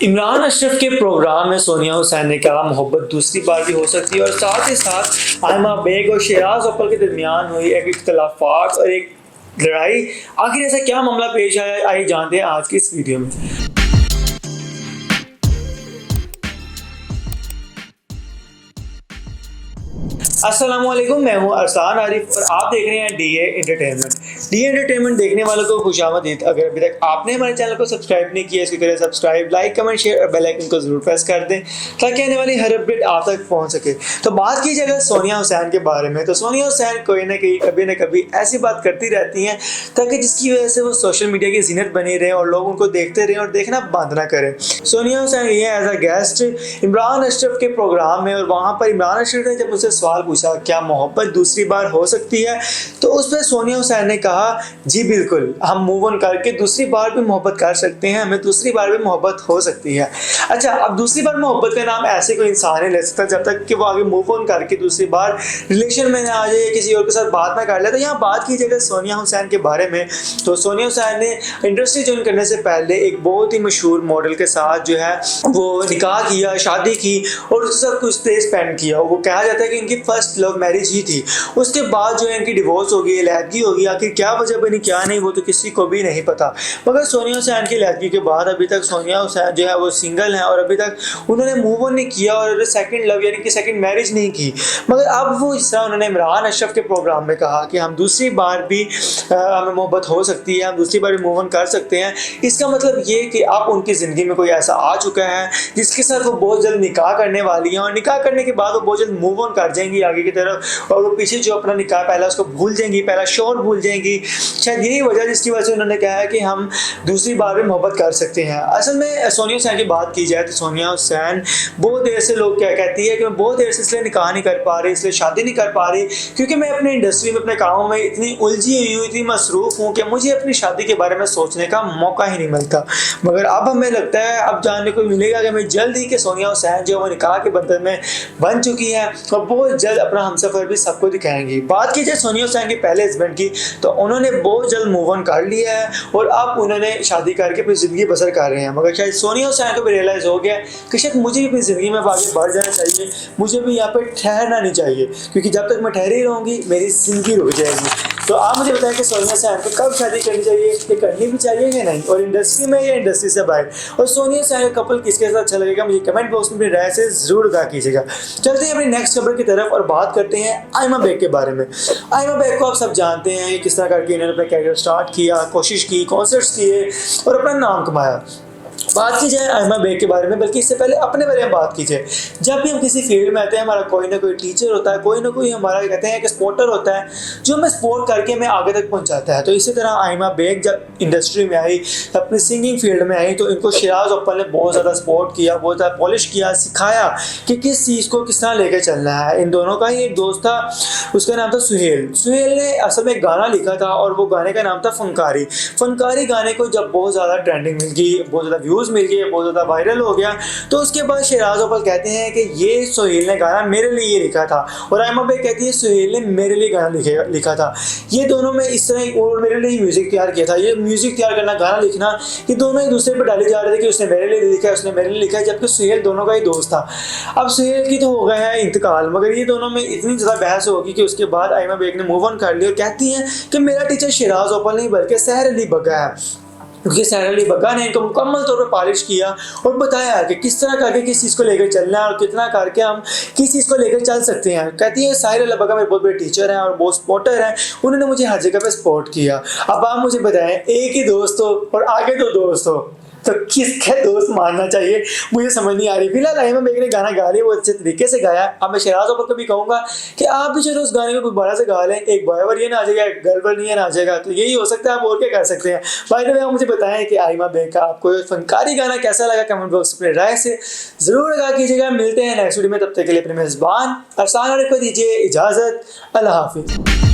इमरान अशरफ के प्रोग्राम में सोनिया हुसैन ने कहा मोहब्बत दूसरी बार भी हो सकती है और साथ ही साथ आयमा बेग और शराज अव्वल के दरमियान हुई एक इख्तलाफात और एक लड़ाई। आखिर ऐसा क्या मामला पेश आया, आइए जानते हैं आज की इस वीडियो में। अस्सलामुअलैकुम, मैं हूं अरसान आरिफ और आप देख रहे हैं डीए एंटरटेनमेंट। डीए एंटरटेनमेंट देखने वालों को खुशामदीद। अगर अभी तक आपने हमारे चैनल को सब्सक्राइब नहीं किया, इसकी करें सब्सक्राइब, लाइक, कमेंट, शेयर और बेल आइकन को जरूर प्रेस कर दें ताकि आने वाली हर अपडेट आप तक पहुंच सके। तो बात की जाएगा सोनिया हुसैन के बारे में, तो सोनिया हुसैन कोई ना कहीं कभी ना कभी ऐसी बात करती रहती हैं ताकि जिसकी वजह से वो सोशल मीडिया की जीनत बनी रहे और लोग उनको देखते रहें और देखना बंद ना करें। सोनिया हुसैन ये as a guest Imran Ashraf के प्रोग्राम में और वहाँ पर इमरान अशरफ ने जब मुझसे सवाल पूछा क्या मोहब्बत दूसरी बार हो सकती है, तो उस पर सोनिया हुसैन ने कहा जी बिल्कुल, हम मूव ऑन करके दूसरी बार भी मोहब्बत कर सकते हैं, हमें दूसरी बार भी मोहब्बत हो सकती है। अच्छा, अब दूसरी बार मोहब्बत का नाम ऐसे कोई इंसान नहीं ले सकता जब तक कि वो आगे मूव ऑन करके दूसरी बार रिलेशन में ना आ जाए, किसी और के साथ बात ना कर ले। तो यहाँ बात की जाएगा सोनिया हुसैन के बारे में, तो सोनिया हुसैन ने इंडस्ट्री ज्वाइन करने से पहले एक बहुत ही मशहूर मॉडल के साथ जो है वो निकाह किया, शादी की और उसके साथ कुछ देर स्पेंड किया। वो कहा जाता है कि इनकी फर्स्ट लव मैरिज ही थी। उसके बाद जो है इनकी डिवोर्स हो गई, अलहदगी हो गई। आखिर क्या वजह बनी क्या नहीं वो तो किसी को भी नहीं पता। मगर सोनिया हुसैन की अलहदगी के बाद अभी तक सोनिया हुसैन जो है वो सिंगल है और अभी तक उन्होंने मूव ऑन नहीं किया और सेकंड लव यानी कि सेकंड मैरिज नहीं की। मगर अब वो जिस तरह उन्होंने इमरान अशरफ के प्रोग्राम में कहा कि हम दूसरी बार भी हमें मोहब्बत हो सकती है, हम दूसरी बार भी मूव ऑन कर सकते हैं, इसका मतलब ये कि अब उनकी ज़िंदगी में कोई ऐसा आ चुका है जिसके साथ वो बहुत जल्द निकाह करने वाली हैं और निकाह करने के बाद वो बहुत जल्द मूव ऑन कर जाएंगी आगे की तरफ और वो पीछे जो अपना निकाह पहला उसको भूल जाएंगी, पहला शौर भूल जाएंगी। शायद यही वजह जिसकी वजह से उन्होंने कहा है कि हम दूसरी बार भी मोहब्बत कर सकते हैं। असल में सोनिया हुसैन की बात की जाए तो सोनिया हुसैन बहुत देर से लोग क्या कहती है कि मैं बहुत देर से इसलिए निकाह नहीं कर पा रही, इसलिए शादी नहीं कर पा रही क्योंकि मैं अपनी इंडस्ट्री में अपने कामों में इतनी उलझी हुई हूँ, इतनी मसरूफ़ हूँ कि मुझे अपनी शादी के बारे में सोचने का मौका ही नहीं मिलता। मगर अब हमें लगता है अब जानने को मिलेगा कि हमें जल्द ही कि सोनिया हुसैन जो वो निकाह के बंधन में बन चुकी है और बहुत जल्द अपना हमसफर भी सबको दिखाएंगी। बात की जाए सोनिया हुसैन के पहले हस्बैंड की, तो उन्होंने बहुत जल्द मूव ऑन कर लिया है और अब उन्होंने शादी करके अपनी ज़िंदगी बसर कर रहे हैं। मगर शायद सोनिया हुसैन को भी रियलाइज़ हो गया कि शायद मुझे भी अपनी ज़िंदगी में आगे बढ़ जाना चाहिए, मुझे भी यहाँ पर ठहरना नहीं चाहिए क्योंकि जब तक मैं ठहरी रहूँगी मेरी ज़िंदगी रुक जाएगी। तो आप मुझे बताएं कि सोनिया हुसैन को कब शादी करनी चाहिए, ये करनी भी चाहिए या नहीं, और इंडस्ट्री में या इंडस्ट्री से बाहर, और सोनिया हुसैन का कपल किसके साथ अच्छा लगेगा मुझे कमेंट बॉक्स में अपनी राय से ज़रूर आगाह कीजिएगा। चलते हैं अपनी नेक्स्ट खबर की तरफ और बात करते हैं आयमा बेग के बारे में। आयमा बेग को आप सब जानते हैं किस तरह करके इन्होंने अपना कैरियर स्टार्ट किया, कोशिश की, कॉन्सर्ट्स किए और अपना नाम कमाया। बात की जाए आयमा बेग के बारे में, बल्कि इससे पहले अपने बारे में बात की जाए। जब भी हम किसी फील्ड में आते हैं हमारा कोई ना कोई टीचर होता है, कोई ना कोई हमारा कहते हैं कि सपोर्टर होता है जो हमें सपोर्ट करके हमें आगे तक पहुंचाता है। तो इसी तरह आयमा बेग जब इंडस्ट्री में आई, अपनी सिंगिंग फील्ड में आई, तो इनको शराज अव्वल ने बहुत ज़्यादा सपोर्ट किया, बहुत ज़्यादा पॉलिश किया, सिखाया कि किस चीज़ को किस तरह लेकर चलना है। इन दोनों का ही एक दोस्त था, उसका नाम था सुहेल। सुहेल ने असल में एक गाना लिखा था और वो गाने का नाम था फनकारी। फनकारी गाने को जब बहुत ज़्यादा ट्रेंडिंग मिल गई, बहुत ज़्यादा व्यूज़ मिल गए, बहुत ज़्यादा वायरल हो गया, तो उसके बाद शराज अव्वल कहते हैं कि ये सुहेल ने गाना मेरे लिए लिखा था और आयमा बेग कहती है सुहेल ने मेरे लिए गाना लिखा था। ये दोनों में इस तरह और मेरे लिए म्यूज़िक तैयार किया था। ये म्यूज़िक तैयार करना, गाना लिखना, ये दोनों एक दूसरे पर डाले जा रहे थे कि उसने मेरे लिए लिखा है, उसने मेरे लिए लिखा है, जबकि सुहेल दोनों का ही दोस्त था। अब सुहेल की तो हो गया है इंतकाल, मगर ये दोनों में इतनी ज़्यादा बहस होगी कि उसके बाद आयमा बेग ने मूव ऑन कर लिया और कहती हैं कि मेरा टीचर शराज अव्वल नहीं बल्कि सहर अली बग्गा है, क्योंकि सहर अली बग्गा ने इनको मुकम्मल तौर पर पॉलिश किया और बताया कि किस तरह करके किस चीज़ को लेकर चलना है और कितना करके हम किस चीज़ को लेकर चल सकते हैं। कहती है सहर अली बग्गा मेरे बहुत बड़े टीचर हैं और बहुत सपोर्टर हैं, उन्होंने मुझे हर जगह पे सपोर्ट किया। अब आप मुझे बताएं, एक ही दोस्त हो और आगे दो दोस्त हो तो किसके दोस्त मानना चाहिए मुझे समझ नहीं आ रही। फिलहाल आयमा बेग ने गाना गा लिया, वो अच्छे तरीके से गाया। अब मैं शराज अव्वल को भी कहूँगा कि आप भी चलो उस गाने को दोबारा से गा लें, एक बॉय वर्जन आ जाएगा, एक गर्ल वर्जन आ जाएगा, तो यही हो सकता है, आप और क्या कर सकते हैं। बाय द वे आप मुझे बताएं कि आयमा बेग का आपको फनकारी गाना कैसा लगा, कमेंट बॉक्स में राय से ज़रूर आगाह कीजिएगा। मिलते हैं नेक्स्ट वीडियो में, तब तक के लिए अपने मेज़बान अरसान को दीजिए इजाज़त। अल्लाह हाफिज़।